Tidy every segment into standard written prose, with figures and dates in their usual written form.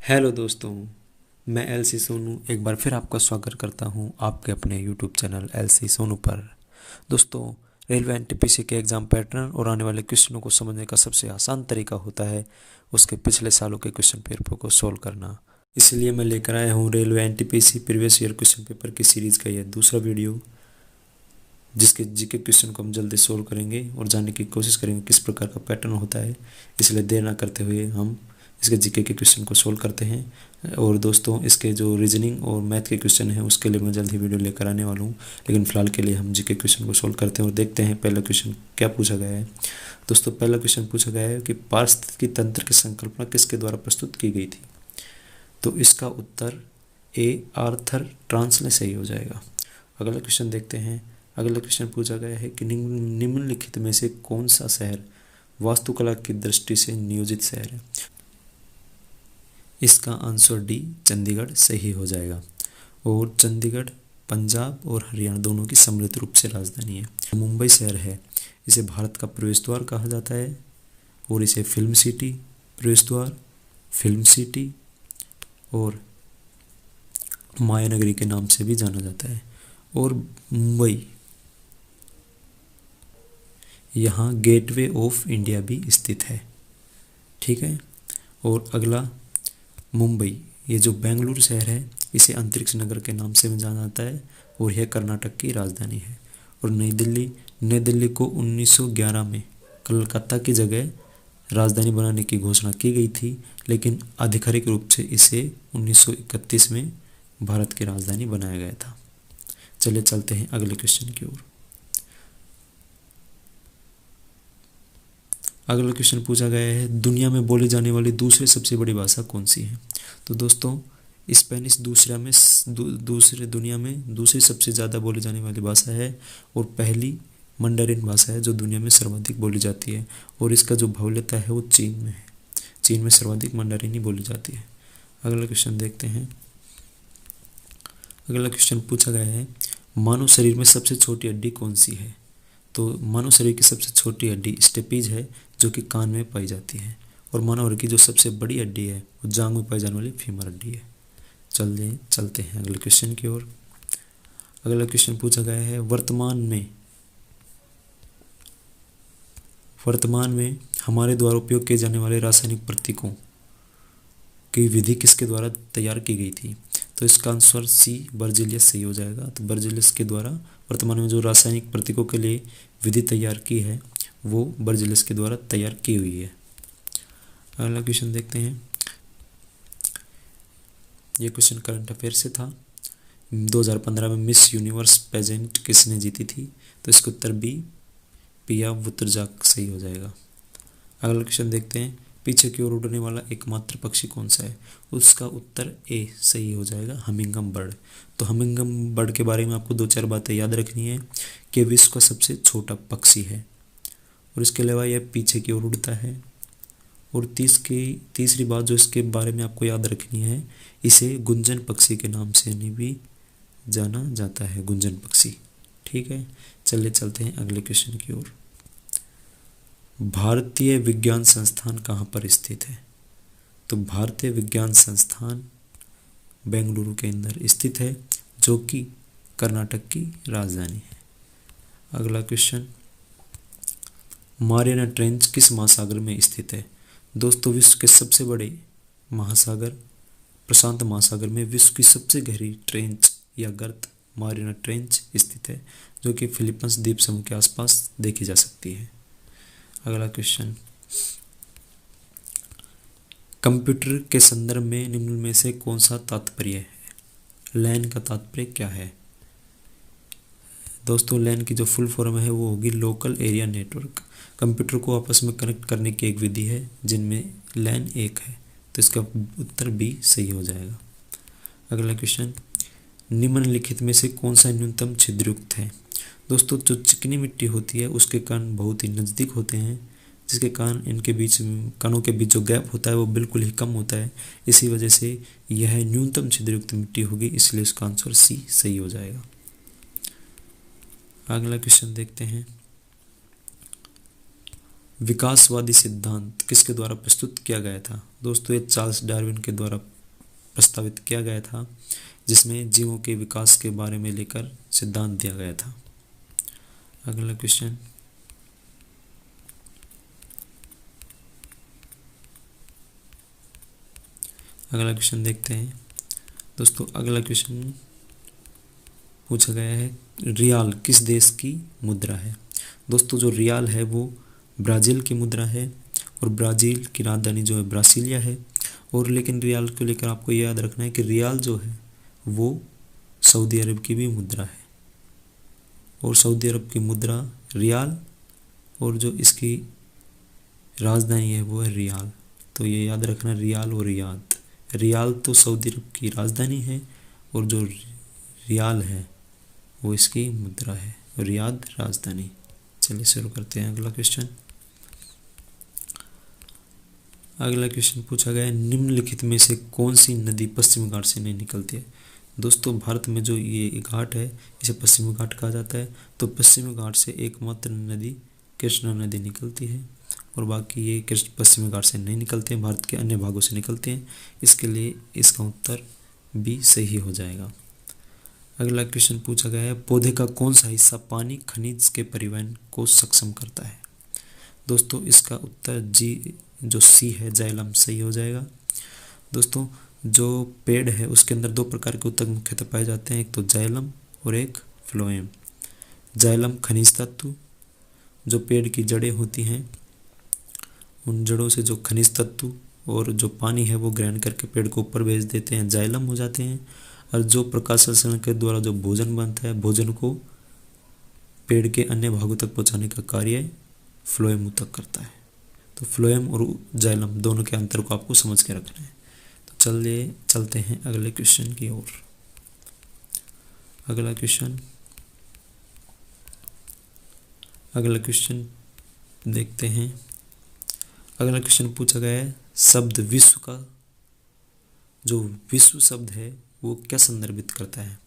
Hello दोस्तों, मैं LC Sonu एक बार फिर आपका स्वागत करता हूं आपके अपने यूट्यूब चैनल एलसी सोनू पर। दोस्तों, रेलवे एनटीपीसी के एग्ज़ाम पैटर्न और आने वाले क्वेश्चनों को समझने का सबसे आसान तरीका होता है उसके पिछले सालों के क्वेश्चन पेपर को सोल्व करना। इसलिए मैं लेकर आया हूँ railway NTPC previous year question paper की सीरीज़ का यह दूसरा वीडियो, जिसके जीके क्वेश्चन को हम जल्दी सोल्व करेंगे और जानने की कोशिश करेंगे किस प्रकार का पैटर्न होता है। इसलिए देर ना करते हुए हम इसके जीके के क्वेश्चन को सोल्व करते हैं। और दोस्तों, इसके जो रीजनिंग और मैथ के क्वेश्चन हैं उसके लिए मैं जल्द ही वीडियो लेकर आने वाला हूँ, लेकिन फ़िलहाल के लिए हम जीके क्वेश्चन को सोल्व करते हैं और देखते हैं पहला क्वेश्चन क्या पूछा गया है। दोस्तों, पहला क्वेश्चन पूछा गया है कि पारिस्थितिकी तंत्र की संकल्पना किसके द्वारा प्रस्तुत की गई थी। तो इसका उत्तर ए आर्थर ट्रांसले सही हो जाएगा। अगला क्वेश्चन देखते हैं। अगला क्वेश्चन पूछा गया है कि निम्नलिखित में से कौन सा शहर वास्तुकला की दृष्टि से नियोजित शहर है। इसका आंसर डी चंडीगढ़ सही हो जाएगा। और चंडीगढ़ पंजाब और हरियाणा दोनों की सम्मिलित रूप से राजधानी है। मुंबई शहर है, इसे भारत का प्रवेश द्वार कहा जाता है और इसे फिल्म सिटी, प्रवेश द्वार, फिल्म सिटी और माया नगरी के नाम से भी जाना जाता है। और मुंबई यहाँ गेटवे ऑफ इंडिया भी स्थित है। ठीक है। और अगला, मुंबई, ये जो बेंगलुरु शहर है इसे अंतरिक्ष नगर के नाम से भी जाना जाता है और यह कर्नाटक की राजधानी है। और नई दिल्ली को 1911 में कलकत्ता की जगह राजधानी बनाने की घोषणा की गई थी, लेकिन आधिकारिक रूप से इसे 1931 में भारत की राजधानी बनाया गया था। चलिए चलते हैं अगले क्वेश्चन की ओर। अगला क्वेश्चन पूछा गया है, दुनिया में बोली जाने वाली दूसरी सबसे बड़ी भाषा कौन सी है। तो दोस्तों, स्पेनिश दुनिया में दूसरी सबसे ज़्यादा बोली जाने वाली भाषा है और पहली मंडरिन भाषा है जो दुनिया में सर्वाधिक बोली जाती है। और इसका जो बाहुल्यता है वो चीन में है। चीन में सर्वाधिक मंडरिन ही बोली जाती है। अगला क्वेश्चन देखते हैं। अगला क्वेश्चन पूछा गया है, मानव शरीर में सबसे छोटी हड्डी कौन सी है। तो मानव शरीर की सबसे छोटी हड्डी स्टेपीज है जो कि कान में पाई जाती है। और मानव शरीर की जो सबसे बड़ी हड्डी है वो जांघ में पाई जाने वाली फीमर हड्डी है। चलते हैं अगले क्वेश्चन की ओर। अगला क्वेश्चन पूछा गया है, वर्तमान में हमारे द्वारा उपयोग किए जाने वाले रासायनिक प्रतीकों की विधि किसके द्वारा तैयार की गई थी। तो इसका आंसर सी बर्जिलियस सही हो जाएगा। तो बर्जिलियस के द्वारा वर्तमान में जो रासायनिक प्रतीकों के लिए विधि तैयार की है वो बर्जिलियस के द्वारा तैयार की हुई है। अगला क्वेश्चन देखते हैं। ये क्वेश्चन करंट अफेयर से था। 2015 में मिस यूनिवर्स पेजेंट किसने जीती थी। तो इसका उत्तर बी पिया वुत्तरजाक सही हो जाएगा। अगला क्वेश्चन देखते हैं, पीछे की ओर उड़ने वाला एकमात्र पक्षी कौन सा है। उसका उत्तर ए सही हो जाएगा, हमिंगम बर्ड। तो हमिंगम बर्ड के बारे में आपको 2-4 बातें याद रखनी है कि विश्व का सबसे छोटा पक्षी है और इसके अलावा यह पीछे की ओर उड़ता है। और तीसरी बात जो इसके बारे में आपको याद रखनी है, इसे गुंजन पक्षी के नाम से भी जाना जाता है, गुंजन पक्षी। ठीक है। चलिए चलते हैं अगले क्वेश्चन की ओर। भारतीय विज्ञान संस्थान कहाँ पर स्थित है। तो भारतीय विज्ञान संस्थान बेंगलुरु के अंदर स्थित है जो कि कर्नाटक की राजधानी है। अगला क्वेश्चन, मारियाना ट्रेंच किस महासागर में स्थित है। दोस्तों, विश्व के सबसे बड़े महासागर प्रशांत महासागर में विश्व की सबसे गहरी ट्रेंच या गर्त मारियाना ट्रेंच स्थित है जो कि फिलीपींस द्वीप समूह के आसपास देखी जा सकती है। अगला क्वेश्चन, कंप्यूटर के संदर्भ में निम्न में से कौन सा तात्पर्य है। लैन का तात्पर्य क्या है। दोस्तों, लैन की जो फुल फॉर्म है वो होगी लोकल एरिया नेटवर्क। कंप्यूटर को आपस में कनेक्ट करने की एक विधि है जिनमें लैन एक है। तो इसका उत्तर बी सही हो जाएगा। अगला क्वेश्चन, निम्नलिखित में से कौन सा न्यूनतम छिद्रयुक्त है। दोस्तों, जो चिकनी मिट्टी होती है उसके कण बहुत ही नज़दीक होते हैं, जिसके कारण इनके बीच कणों के बीच जो गैप होता है वो बिल्कुल ही कम होता है। इसी वजह से यह न्यूनतम छिद्रयुक्त मिट्टी होगी, इसलिए इसका आंसर सी सही हो जाएगा। अगला क्वेश्चन देखते हैं, विकासवादी सिद्धांत किसके द्वारा प्रस्तुत किया गया था। दोस्तों, ये चार्ल्स डार्विन के द्वारा प्रस्तावित किया गया था, जिसमें जीवों के विकास के बारे में लेकर सिद्धांत दिया गया था। अगला क्वेश्चन, देखते हैं दोस्तों। अगला क्वेश्चन पूछा गया है, रियाल किस देश की मुद्रा है? दोस्तों जो रियाल है वो ब्राज़ील की मुद्रा है, और ब्राज़ील की राजधानी जो है ब्रासिलिया है। और लेकिन रियाल को लेकर आपको ये याद रखना है कि रियाल जो है वो सऊदी अरब की भी मुद्रा है, और सऊदी अरब की मुद्रा रियाल, और जो इसकी राजधानी है वो है रियाल। तो ये याद रखना, रियाल और रियाद। रियाल तो सऊदी अरब की राजधानी है, और जो रियाल है वो इसकी मुद्रा है, रियाद राजधानी। चलिए शुरू करते हैं अगला क्वेश्चन। अगला क्वेश्चन पूछा गया है, निम्नलिखित में से कौन सी नदी पश्चिमी घाट से नहीं निकलती है? दोस्तों भारत में जो ये घाट है इसे पश्चिमी घाट कहा जाता है। तो पश्चिमी घाट से एकमात्र नदी कृष्णा नदी निकलती है, और बाकी ये कृष्ण पश्चिमी घाट से नहीं निकलते हैं, भारत के अन्य भागों से निकलते हैं। इसके लिए इसका उत्तर बी सही हो जाएगा। अगला क्वेश्चन पूछा गया है, पौधे का कौन सा हिस्सा पानी खनिज के परिवहन को सक्षम करता है? दोस्तों इसका उत्तर जी जो सी है जाइलम सही हो जाएगा। दोस्तों जो पेड़ है उसके अंदर दो प्रकार के ऊतक मुख्यतः पाए जाते हैं, एक तो जाइलम और एक फ्लोएम। जाइलम खनिज तत्व, जो पेड़ की जड़ें होती हैं उन जड़ों से जो खनिज तत्व और जो पानी है वो ग्रहण करके पेड़ को ऊपर भेज देते हैं, जाइलम हो जाते हैं। और जो प्रकाश संश्लेषण के द्वारा जो भोजन बनता है, भोजन को पेड़ के अन्य भागों तक पहुंचाने का कार्य फ्लोएम ऊतक करता है। तो फ्लोएम और जाइलम दोनों के अंतर को आपको समझ के रखना है। तो चलिए चलते हैं अगले क्वेश्चन की ओर। अगला क्वेश्चन देखते हैं। अगला क्वेश्चन पूछा गया है, शब्द विश्व का जो विश्व शब्द है वो क्या संदर्भित करता है?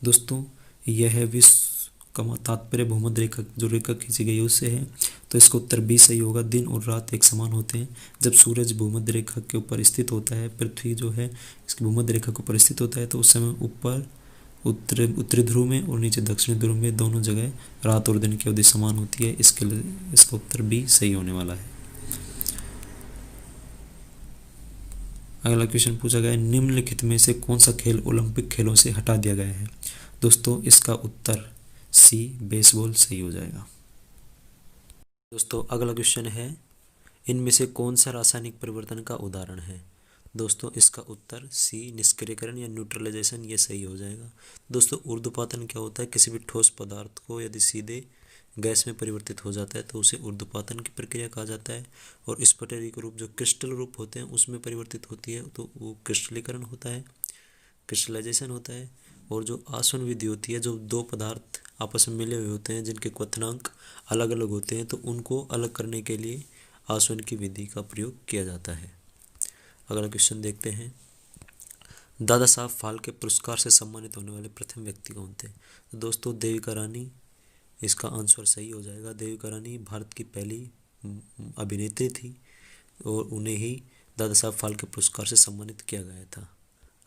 दोस्तों यह विश्व का तात्पर्य भूमध्य रेखा, जो रेखा खींची गई है उससे है। तो इसका उत्तर बी सही होगा। दिन और रात एक समान होते हैं। जब सूरज भूमध्य रेखा के ऊपर स्थित होता है, पृथ्वी जो है इसकी भूमध्य रेखा के ऊपर स्थित होता है, तो उस समय ऊपर उत्तरी ध्रुव में और नीचे दक्षिणी ध्रुव में दोनों जगह रात और दिन की अवधि समान होती है। इसके लिए इसका उत्तर बी सही होने वाला है। अगला क्वेश्चन पूछा गया है, निम्नलिखित में से कौन सा खेल ओलंपिक खेलों से हटा दिया गया है? दोस्तों इसका उत्तर सी बेसबॉल सही हो जाएगा। दोस्तों अगला क्वेश्चन है, इनमें से कौन सा रासायनिक परिवर्तन का उदाहरण है? दोस्तों इसका उत्तर सी निष्क्रियकरण या न्यूट्रलाइजेशन ये सही हो जाएगा। दोस्तों ऊर्ध्वपातन क्या होता है? किसी भी ठोस पदार्थ को यदि सीधे गैस में परिवर्तित हो जाता है तो उसे ऊर्ध्वपातन की प्रक्रिया कहा जाता है। और स्फटिक रूप जो क्रिस्टल रूप होते हैं उसमें परिवर्तित होती है तो वो क्रिस्टलीकरण होता है, क्रिस्टलाइजेशन होता है। और जो आसवन विधि होती है, जो दो पदार्थ आपस में मिले हुए होते हैं जिनके क्वथनांक अलग अलग होते हैं, तो उनको अलग करने के लिए आसवन की विधि का प्रयोग किया जाता है। अगला क्वेश्चन देखते हैं, दादा साहब फाल्के पुरस्कार से सम्मानित होने वाले प्रथम व्यक्ति कौन थे? तो दोस्तों देविका रानी इसका आंसर सही हो जाएगा। देविका रानी भारत की पहली अभिनेत्री थी और उन्हें ही दादा साहब फाल्के पुरस्कार से सम्मानित किया गया था।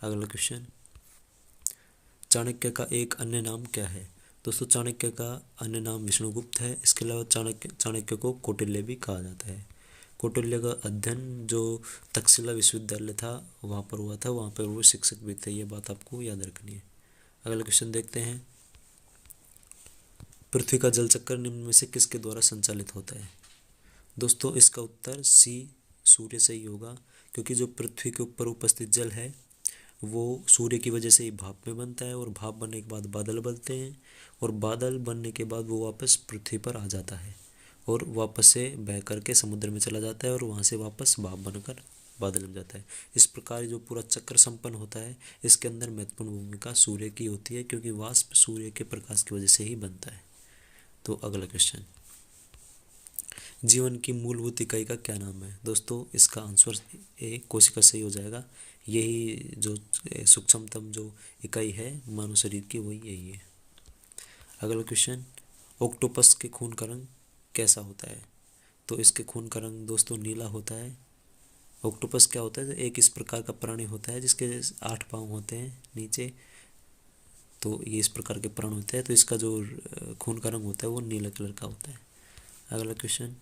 अगला क्वेश्चन, चाणक्य का एक अन्य नाम क्या है? दोस्तों चाणक्य का अन्य नाम विष्णुगुप्त है। इसके अलावा चाणक्य को कौटिल्य भी कहा जाता है। कौटिल्य का अध्ययन जो तक्षशिला विश्वविद्यालय था वहाँ पर हुआ था, वहाँ पर वो शिक्षक भी थे। ये बात आपको याद रखनी है। अगला क्वेश्चन देखते हैं, पृथ्वी का जल चक्कर निम्न में से किसके द्वारा संचालित होता है? दोस्तों इसका उत्तर सी सूर्य से ही होगा, क्योंकि जो पृथ्वी के ऊपर उपस्थित जल है वो सूर्य की वजह से ही भाप में बनता है, और भाप बनने के बाद बादल बनते हैं, और बादल बनने के बाद वो वापस पृथ्वी पर आ जाता है और वापस से बह करके समुद्र में चला जाता है, और वहाँ से वापस भाप बनकर बादल बन जाता है। इस प्रकार जो पूरा चक्र संपन्न होता है, इसके अंदर महत्वपूर्ण भूमिका सूर्य की होती है, क्योंकि वाष्प सूर्य के प्रकाश की वजह से ही बनता है। तो अगला क्वेश्चन, जीवन की मूलभूत इकाई का क्या नाम है? दोस्तों इसका आंसर ए कोशिका सही हो जाएगा। यही जो सूक्ष्मतम जो इकाई है मानव शरीर की वही यही है। अगला क्वेश्चन, ऑक्टोपस के खून का रंग कैसा होता है? तो इसके खून का रंग दोस्तों नीला होता है। ऑक्टोपस क्या होता है, एक इस प्रकार का प्राणी होता है जिसके 8 पाँव होते हैं नीचे, तो ये इस प्रकार के प्राणी होते हैं, तो इसका जो खून का रंग होता है वो नीला कलर का होता है। अगला क्वेश्चन,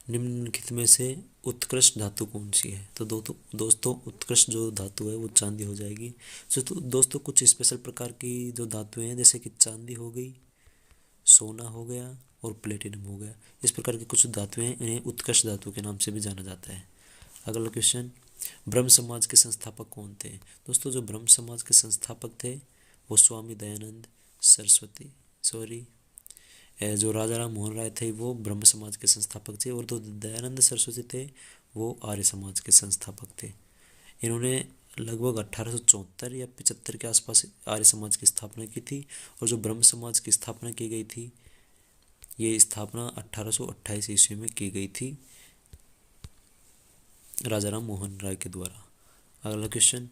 निम्नलिखित में से उत्कृष्ट धातु कौन सी है? तो दोस्तों उत्कृष्ट जो धातु है वो चांदी हो जाएगी। तो दोस्तों कुछ स्पेशल प्रकार की जो धातुएं हैं, जैसे कि चांदी हो गई, सोना हो गया और प्लेटिनम हो गया, इस प्रकार की कुछ धातुएं हैं, इन्हें उत्कृष्ट धातु के नाम से भी जाना जाता है। अगला क्वेश्चन, ब्रह्म समाज के संस्थापक कौन थे? दोस्तों जो ब्रह्म समाज के संस्थापक थे वो स्वामी दयानंद सरस्वती सॉरी जो राजा राम मोहन राय थे वो ब्रह्म समाज के संस्थापक थे, और जो दयानंद सरस्वती थे वो आर्य समाज के संस्थापक थे। इन्होंने लगभग 1874 या 75 के आसपास आर्य समाज की स्थापना की थी, और जो ब्रह्म समाज की स्थापना की गई थी, ये स्थापना 1828 ईस्वी में की गई थी राजा राम मोहन राय के द्वारा। अगला क्वेश्चन,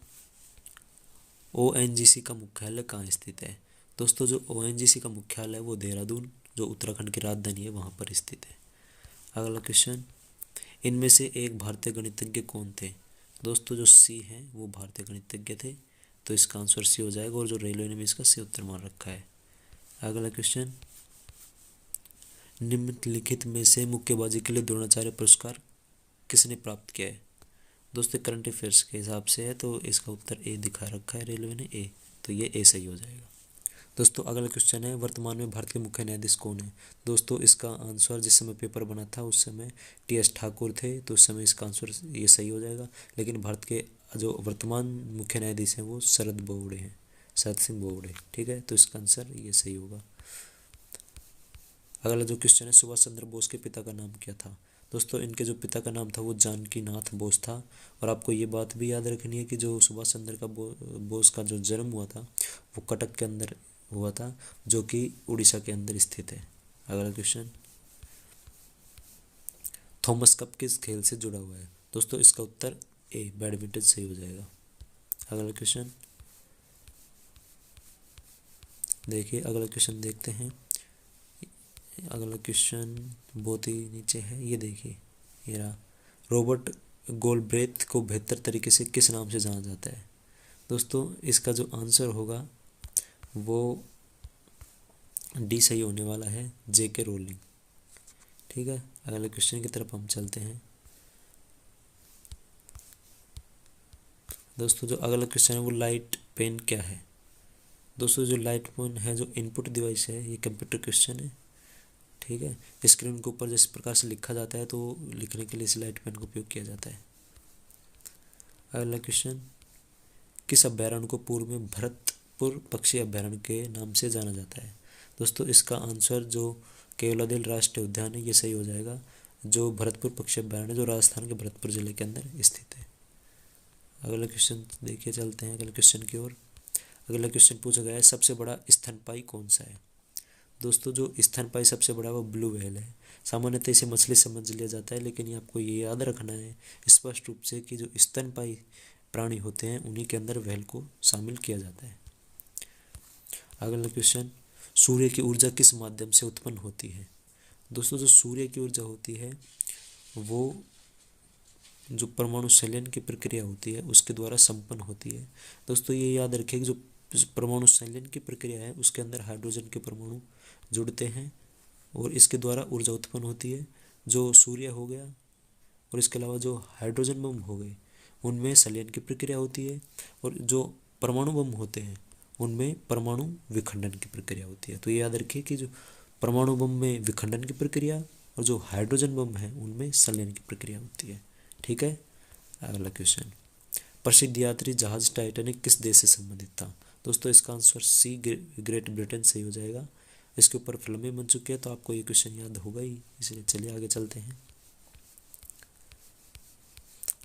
ONGC का मुख्यालय कहाँ स्थित है? दोस्तों जो ONGC का मुख्यालय है वो देहरादून, जो उत्तराखंड की राजधानी है, वहाँ पर स्थित है। अगला क्वेश्चन, इनमें से एक भारतीय गणितज्ञ कौन थे? दोस्तों जो सी हैं वो भारतीय गणितज्ञ थे, तो इसका आंसर सी हो जाएगा, और जो रेलवे ने भी इसका सी उत्तर मान रखा है। अगला क्वेश्चन, निम्नलिखित में से मुक्केबाजी के लिए द्रोणाचार्य पुरस्कार किसने प्राप्त किया है? दोस्तों करंट अफेयर्स के हिसाब से है, तो इसका उत्तर ए दिखा रखा है रेलवे ने, ए, तो ये ए सही हो जाएगा। दोस्तों अगला क्वेश्चन है, वर्तमान में भारत के मुख्य न्यायाधीश कौन है? दोस्तों इसका आंसर, जिस समय पेपर बना था उस समय TS ठाकुर थे, तो उस समय इसका आंसर ये सही हो जाएगा। लेकिन भारत के जो वर्तमान मुख्य न्यायाधीश हैं वो शरद बोबड़े हैं, शरद सिंह बोबड़े, ठीक है, तो इसका आंसर ये सही होगा। अगला जो क्वेश्चन है, सुभाष चंद्र बोस के पिता का नाम क्या था? दोस्तों इनके जो पिता का नाम था वो जानकी नाथ बोस था, और आपको ये बात भी याद रखनी है कि जो सुभाष चंद्र का बोस का जो जन्म हुआ था वो कटक के अंदर हुआ था, जो कि उड़ीसा के अंदर स्थित है। अगला क्वेश्चन, थॉमस कप किस खेल से जुड़ा हुआ है? दोस्तों इसका उत्तर ए, बैडमिंटन सही हो जाएगा। अगला क्वेश्चन देखिए, अगला क्वेश्चन देखते हैं। अगला क्वेश्चन बहुत ही नीचे है, ये देखिए, ये रहा, रॉबर्ट गोलब्रेथ को बेहतर तरीके से किस नाम से जाना जाता है? दोस्तों इसका जो आंसर होगा वो डी सही होने वाला है, JK रोलिंग, ठीक है। अगले क्वेश्चन की तरफ हम चलते हैं। दोस्तों जो अगला क्वेश्चन है वो लाइट पेन क्या है? दोस्तों जो लाइट पेन है, जो इनपुट डिवाइस है, ये कंप्यूटर क्वेश्चन है, ठीक है। स्क्रीन के ऊपर जिस प्रकार से लिखा जाता है तो लिखने के लिए इस लाइट पेन का उपयोग किया जाता है। अगला क्वेश्चन, किस अभ्यारण्य को पूर्व में भरतपुर पक्षी अभ्यारण्य के नाम से जाना जाता है? दोस्तों इसका आंसर जो केवलादेव राष्ट्रीय उद्यान है, ये सही हो जाएगा, जो भरतपुर पक्षी अभ्यारण्य जो राजस्थान के भरतपुर जिले के अंदर स्थित है। अगला क्वेश्चन देखिए, चलते हैं अगले क्वेश्चन की ओर। अगला क्वेश्चन पूछा गया है, सबसे बड़ा स्तनपायी कौन सा है? दोस्तों जो स्तनपायी सबसे बड़ा वो ब्लू व्हेल है। सामान्यतः इसे मछली समझ लिया जाता है, लेकिन ये आपको ये याद रखना है स्पष्ट रूप से कि जो स्तनपायी प्राणी होते हैं उन्हीं के अंदर व्हेल को शामिल किया जाता है। अगला क्वेश्चन, सूर्य की ऊर्जा किस माध्यम से उत्पन्न होती है? दोस्तों जो सूर्य की ऊर्जा होती है वो जो परमाणु संलयन की प्रक्रिया होती है उसके द्वारा संपन्न होती है। दोस्तों ये याद रखिए कि जो परमाणु संलयन की प्रक्रिया है उसके अंदर हाइड्रोजन के परमाणु जुड़ते हैं और इसके द्वारा ऊर्जा उत्पन्न होती है। जो सूर्य हो गया और इसके अलावा जो हाइड्रोजन बम हो गए उनमें संलयन की प्रक्रिया होती है, और जो परमाणु बम होते हैं उनमें परमाणु विखंडन की प्रक्रिया होती है। तो ये याद रखिए कि जो परमाणु बम में विखंडन की प्रक्रिया और जो हाइड्रोजन बम है उनमें संलयन की प्रक्रिया होती है, ठीक है। अगला क्वेश्चन, प्रसिद्ध यात्री जहाज टाइटैनिक किस देश से संबंधित था? दोस्तों इसका आंसर सी, ग्रेट ब्रिटेन सही हो जाएगा। इसके ऊपर फिल्में बन चुकी है तो आपको ये क्वेश्चन याद होगा ही, इसलिए चलिए आगे चलते हैं।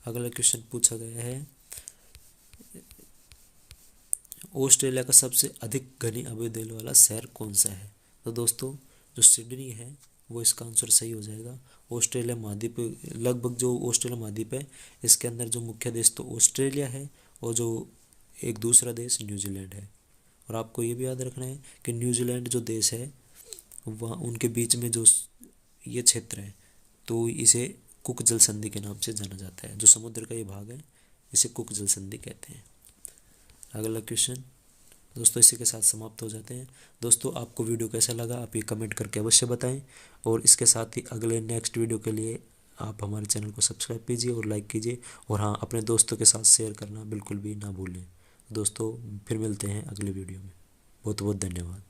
अगला क्वेश्चन पूछा गया है, ऑस्ट्रेलिया का सबसे अधिक घनी आबादी वाला शहर कौन सा है? तो दोस्तों जो सिडनी है वो इसका आंसर सही हो जाएगा। ऑस्ट्रेलिया महाद्वीप, लगभग जो ऑस्ट्रेलिया महाद्वीप है इसके अंदर जो मुख्य देश तो ऑस्ट्रेलिया है और जो एक दूसरा देश न्यूजीलैंड है। और आपको ये भी याद रखना है कि न्यूजीलैंड जो देश है वहाँ उनके बीच में जो ये क्षेत्र है तो इसे कुक जल संधि के नाम से जाना जाता है। जो समुद्र का ये भाग है इसे कुक जल संधि कहते हैं। अगला क्वेश्चन दोस्तों इसी के साथ समाप्त हो जाते हैं। दोस्तों आपको वीडियो कैसा लगा आप ये कमेंट करके अवश्य बताएं, और इसके साथ ही अगले नेक्स्ट वीडियो के लिए आप हमारे चैनल को सब्सक्राइब कीजिए और लाइक कीजिए, और हाँ अपने दोस्तों के साथ शेयर करना बिल्कुल भी ना भूलें। दोस्तों फिर मिलते हैं अगले वीडियो में। बहुत बहुत धन्यवाद।